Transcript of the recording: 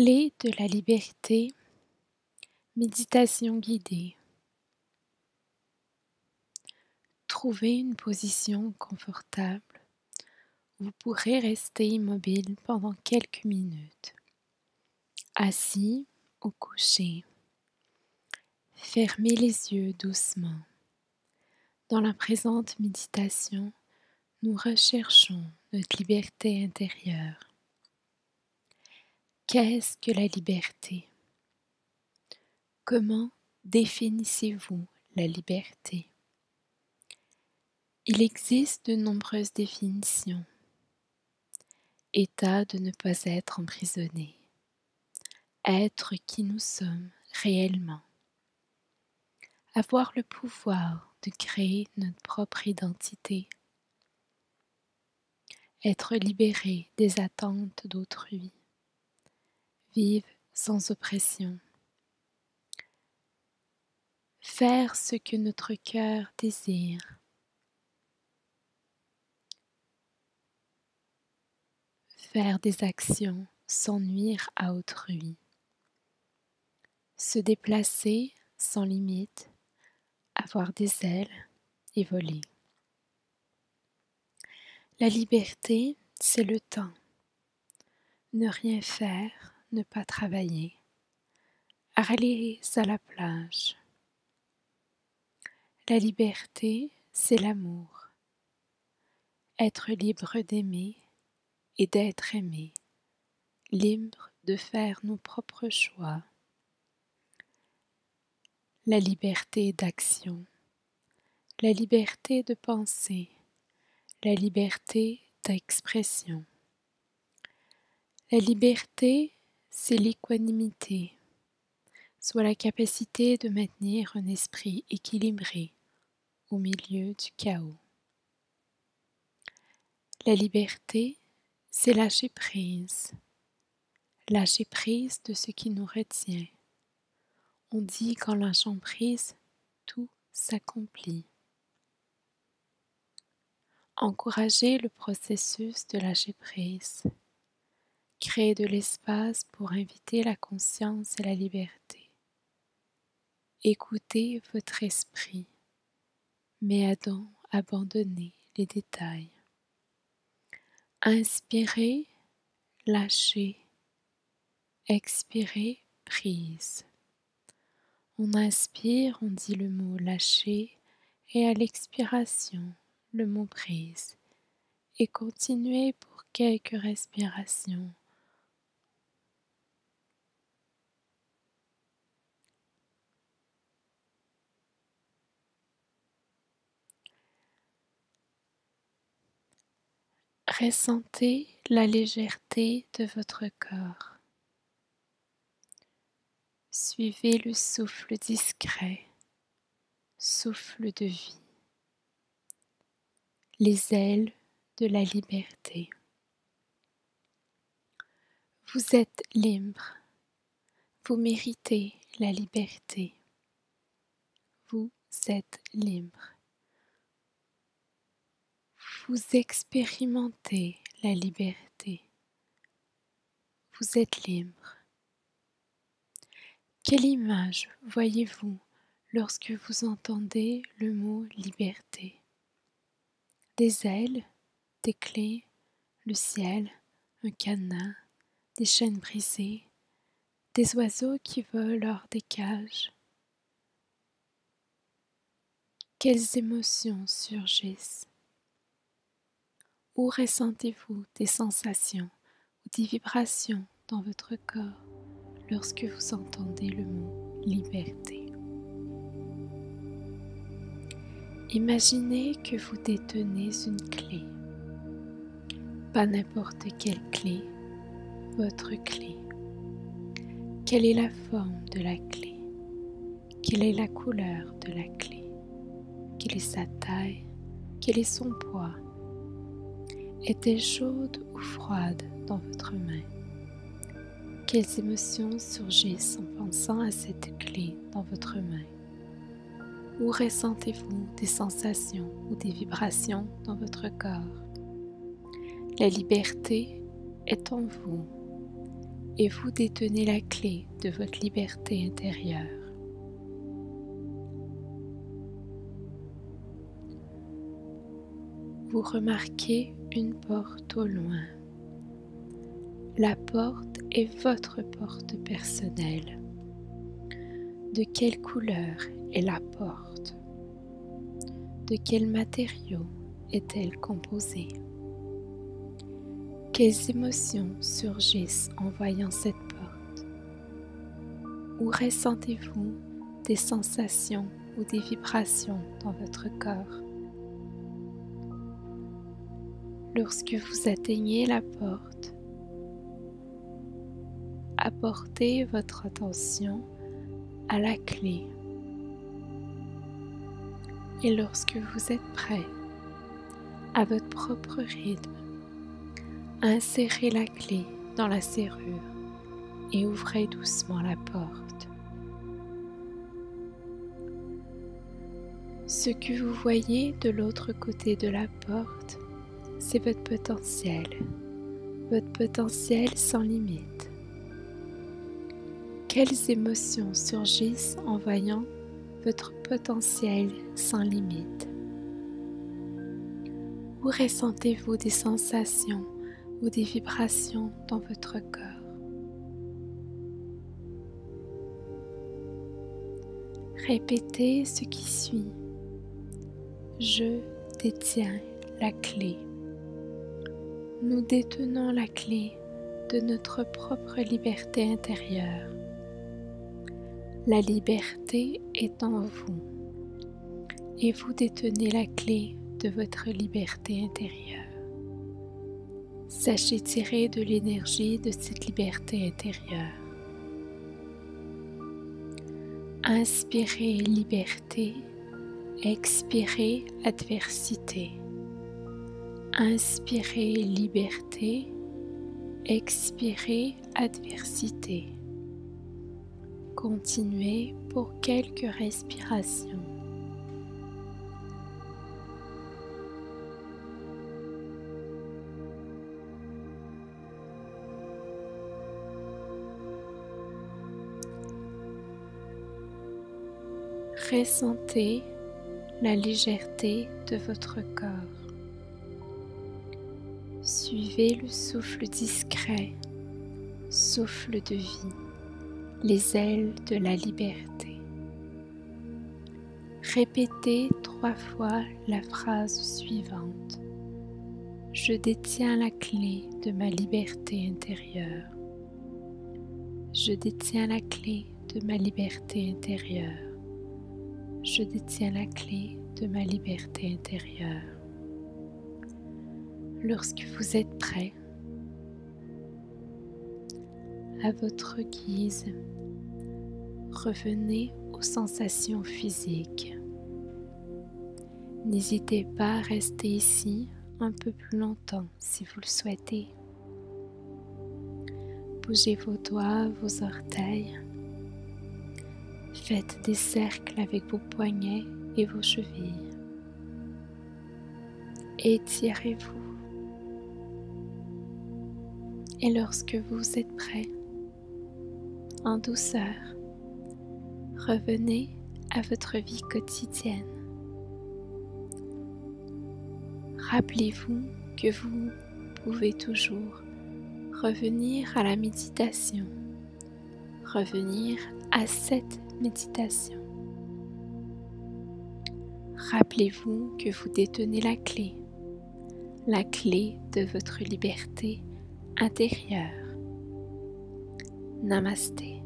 Clé de la liberté, méditation guidée. Trouvez une position confortable où vous pourrez rester immobile pendant quelques minutes. Assis ou couché. Fermez les yeux doucement. Dans la présente méditation, nous recherchons notre liberté intérieure. Qu'est-ce que la liberté? Comment définissez-vous la liberté? Il existe de nombreuses définitions. État de ne pas être emprisonné. Être qui nous sommes réellement. Avoir le pouvoir de créer notre propre identité. Être libéré des attentes d'autrui. Vivre sans oppression. Faire ce que notre cœur désire. Faire des actions sans nuire à autrui. Se déplacer sans limite, avoir des ailes et voler. La liberté, c'est le temps. Ne rien faire, ne pas travailler. Aller à la plage. La liberté, c'est l'amour. Être libre d'aimer et d'être aimé. Libre de faire nos propres choix. La liberté d'action. La liberté de penser. La liberté d'expression. La liberté, c'est l'équanimité, soit la capacité de maintenir un esprit équilibré au milieu du chaos. La liberté, c'est lâcher prise de ce qui nous retient. On dit qu'en lâchant prise, tout s'accomplit. Encourager le processus de lâcher prise. Créer de l'espace pour inviter la conscience et la liberté. Écoutez votre esprit, mais abandonnez les détails. Inspirez, lâchez, expirez, prise. On inspire, on dit le mot lâcher et à l'expiration, le mot prise. Et continuez pour quelques respirations. Ressentez la légèreté de votre corps. Suivez le souffle discret, souffle de vie. Les ailes de la liberté. Vous êtes libre. Vous méritez la liberté. Vous êtes libre. Vous expérimentez la liberté. Vous êtes libre. Quelle image voyez-vous lorsque vous entendez le mot liberté? Des ailes, des clés, le ciel, un cadenas, des chaînes brisées, des oiseaux qui volent hors des cages. Quelles émotions surgissent? Où ressentez-vous des sensations ou des vibrations dans votre corps lorsque vous entendez le mot liberté? Imaginez que vous détenez une clé. Pas n'importe quelle clé, votre clé. Quelle est la forme de la clé? Quelle est la couleur de la clé? Quelle est sa taille? Quel est son poids? Est-elle chaude ou froide dans votre main? Quelles émotions surgissent en pensant à cette clé dans votre main? Où ressentez-vous des sensations ou des vibrations dans votre corps? La liberté est en vous et vous détenez la clé de votre liberté intérieure. Vous remarquez une porte au loin. La porte est votre porte personnelle. De quelle couleur est la porte? De quels matériaux est-elle composée? Quelles émotions surgissent en voyant cette porte? Où ressentez-vous des sensations ou des vibrations dans votre corps? Lorsque vous atteignez la porte, apportez votre attention à la clé. Et lorsque vous êtes prêt, à votre propre rythme, insérez la clé dans la serrure et ouvrez doucement la porte. Ce que vous voyez de l'autre côté de la porte, c'est votre potentiel sans limite. Quelles émotions surgissent en voyant votre potentiel sans limite? Où ressentez-vous des sensations ou des vibrations dans votre corps? Répétez ce qui suit. Je détiens la clé. Nous détenons la clé de notre propre liberté intérieure. La liberté est en vous et vous détenez la clé de votre liberté intérieure. Sachez tirer de l'énergie de cette liberté intérieure. Inspirez liberté, expirez adversité. Inspirez liberté, expirez adversité. Continuez pour quelques respirations. Ressentez la légèreté de votre corps. Suivez le souffle discret, souffle de vie, les ailes de la liberté. Répétez 3 fois la phrase suivante. Je détiens la clé de ma liberté intérieure. Je détiens la clé de ma liberté intérieure. Je détiens la clé de ma liberté intérieure. Lorsque vous êtes prêt, à votre guise, revenez aux sensations physiques. N'hésitez pas à rester ici un peu plus longtemps si vous le souhaitez. Bougez vos doigts, vos orteils. Faites des cercles avec vos poignets et vos chevilles. Étirez-vous. Et lorsque vous êtes prêt, en douceur, revenez à votre vie quotidienne. Rappelez-vous que vous pouvez toujours revenir à la méditation, revenir à cette méditation. Rappelez-vous que vous détenez la clé de votre liberté intérieure. Namasté.